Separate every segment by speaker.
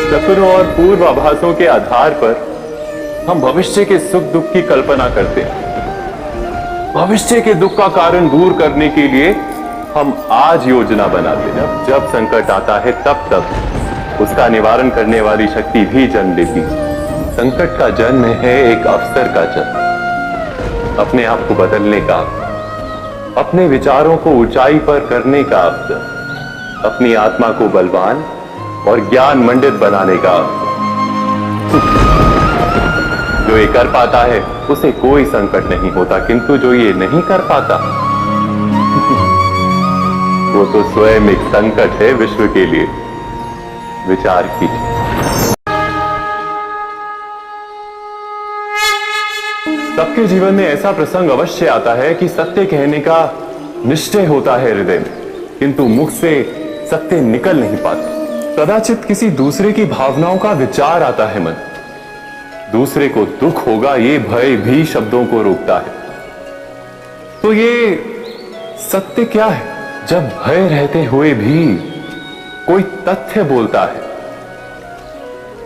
Speaker 1: सपनों और पूर्वाभासों के आधार पर हम भविष्य के सुख दुख की कल्पना करते हैं। भविष्य के दुख का कारण दूर करने के लिए हम आज योजना बनाते हैं। जब संकट आता है तब उसका निवारण करने वाली शक्ति भी जन्म लेती है। संकट का जन्म है एक अवसर का जन्म, अपने आप को बदलने का, अपने विचारों को ऊंचाई पर करने का अवसर, अपनी आत्मा को बलवान और ज्ञान मंडित बनाने का। जो ये कर पाता है उसे कोई संकट नहीं होता, किंतु जो ये नहीं कर पाता वो तो स्वयं एक संकट है विश्व के लिए। विचार कीजिए। सबके जीवन में ऐसा प्रसंग अवश्य आता है कि सत्य कहने का निश्चय होता है हृदय में, किंतु मुख से सत्य निकल नहीं पाता। कदाचित किसी दूसरे की भावनाओं का विचार आता है मन, दूसरे को दुख होगा ये भय भी शब्दों को रोकता है। तो ये सत्य क्या है? जब भय रहते हुए भी कोई तथ्य बोलता है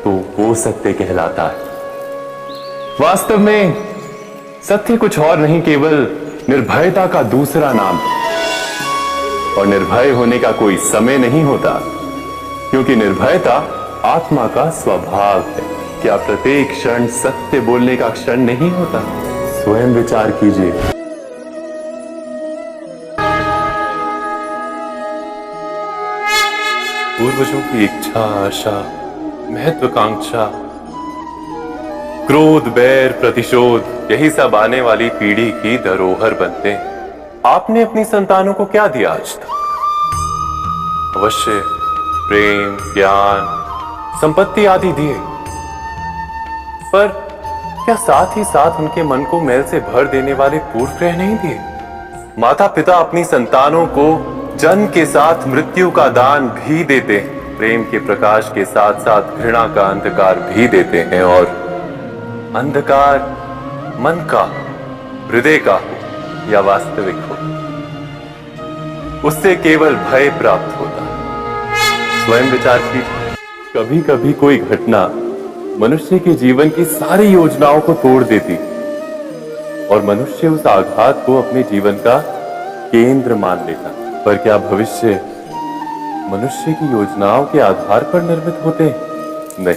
Speaker 1: तो वो सत्य कहलाता है। वास्तव में सत्य कुछ और नहीं, केवल निर्भयता का दूसरा नाम है। और निर्भय होने का कोई समय नहीं होता, क्योंकि निर्भयता आत्मा का स्वभाव है। क्या प्रत्येक क्षण सत्य बोलने का क्षण नहीं होता? स्वयं विचार कीजिए। पूर्वजों की इच्छा, आशा, महत्वाकांक्षा, क्रोध, बैर, प्रतिशोध, यही सब आने वाली पीढ़ी की धरोहर बनते हैं। आपने अपनी संतानों को क्या दिया आज तक? अवश्य प्रेम, ज्ञान, संपत्ति आदि दिए, पर क्या साथ ही साथ उनके मन को मैल से भर देने वाले पूर्व ग्रह नहीं दिए? माता पिता अपनी संतानों को जन्म के साथ मृत्यु का दान भी देते हैं, प्रेम के प्रकाश के साथ साथ घृणा का अंधकार भी देते हैं। और अंधकार मन का, हृदय का हो या वास्तविक हो, उससे केवल भय प्राप्त होता है। स्वयं विचार कीजिए। कभी कभी कोई घटना मनुष्य के जीवन की सारी योजनाओं को तोड़ देती और मनुष्य उस आघात को अपने जीवन का केंद्र मान लेता। पर क्या भविष्य मनुष्य की योजनाओं के आधार पर निर्मित होते हैं? नहीं।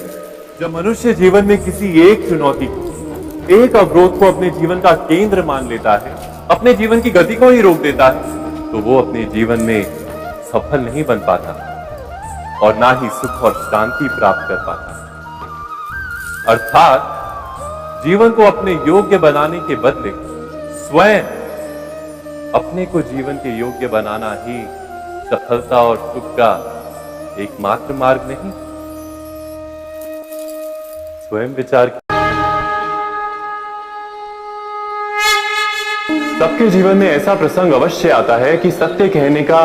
Speaker 1: जब मनुष्य जीवन में किसी एक चुनौती को, एक अवरोध को अपने जीवन का केंद्र मान लेता है, अपने जीवन की गति को ही रोक देता है, तो वो अपने जीवन में सफल नहीं बन पाता और ना ही सुख और शांति प्राप्त कर पाता। अर्थात जीवन को अपने योग्य बनाने के बदले स्वयं अपने को जीवन के योग्य बनाना ही सफलता और सुख का एकमात्र मार्ग नहीं। स्वयं विचार। सबके जीवन में ऐसा प्रसंग अवश्य आता है कि सत्य कहने का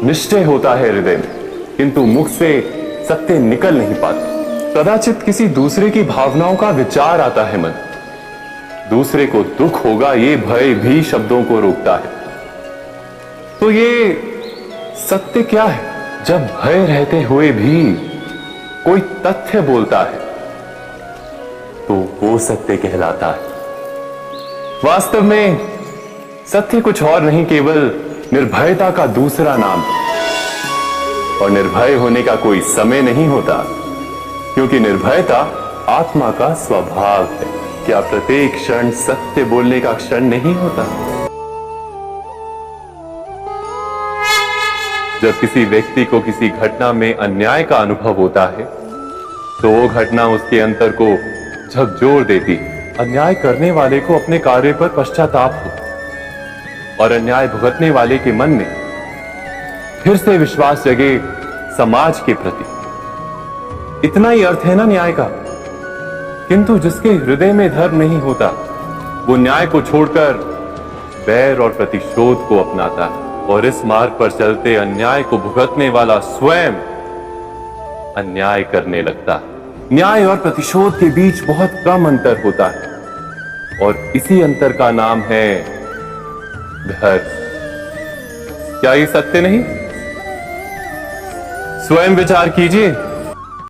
Speaker 1: निश्चय होता है हृदय में, किंतु मुख से सत्य निकल नहीं पाता। कदाचित किसी दूसरे की भावनाओं का विचार आता है मन, दूसरे को दुख होगा ये भय भी शब्दों को रोकता है। तो ये सत्य क्या है? जब भय रहते हुए भी कोई तथ्य बोलता है तो वो सत्य कहलाता है। वास्तव में सत्य कुछ और नहीं, केवल निर्भयता का दूसरा नाम है। और निर्भय होने का कोई समय नहीं होता, क्योंकि निर्भयता आत्मा का स्वभाव है। क्या प्रत्येक क्षण सत्य बोलने का क्षण नहीं होता? जब किसी व्यक्ति को किसी घटना में अन्याय का अनुभव होता है तो वो घटना उसके अंतर को झकझोर देती। अन्याय करने वाले को अपने कार्य पर पश्चाताप हो और अन्याय भुगतने वाले के मन में फिर से विश्वास जगे समाज के प्रति। इतना ही अर्थ है ना न्याय का। किंतु जिसके हृदय में धर्म नहीं होता वो न्याय को छोड़कर बैर और प्रतिशोध को अपनाता है, और इस मार्ग पर चलते अन्याय को भुगतने वाला स्वयं अन्याय करने लगता है। न्याय और प्रतिशोध के बीच बहुत कम अंतर होता है और इसी अंतर का नाम है धर्म। क्या ये सत्य नहीं? स्वयं विचार कीजिए।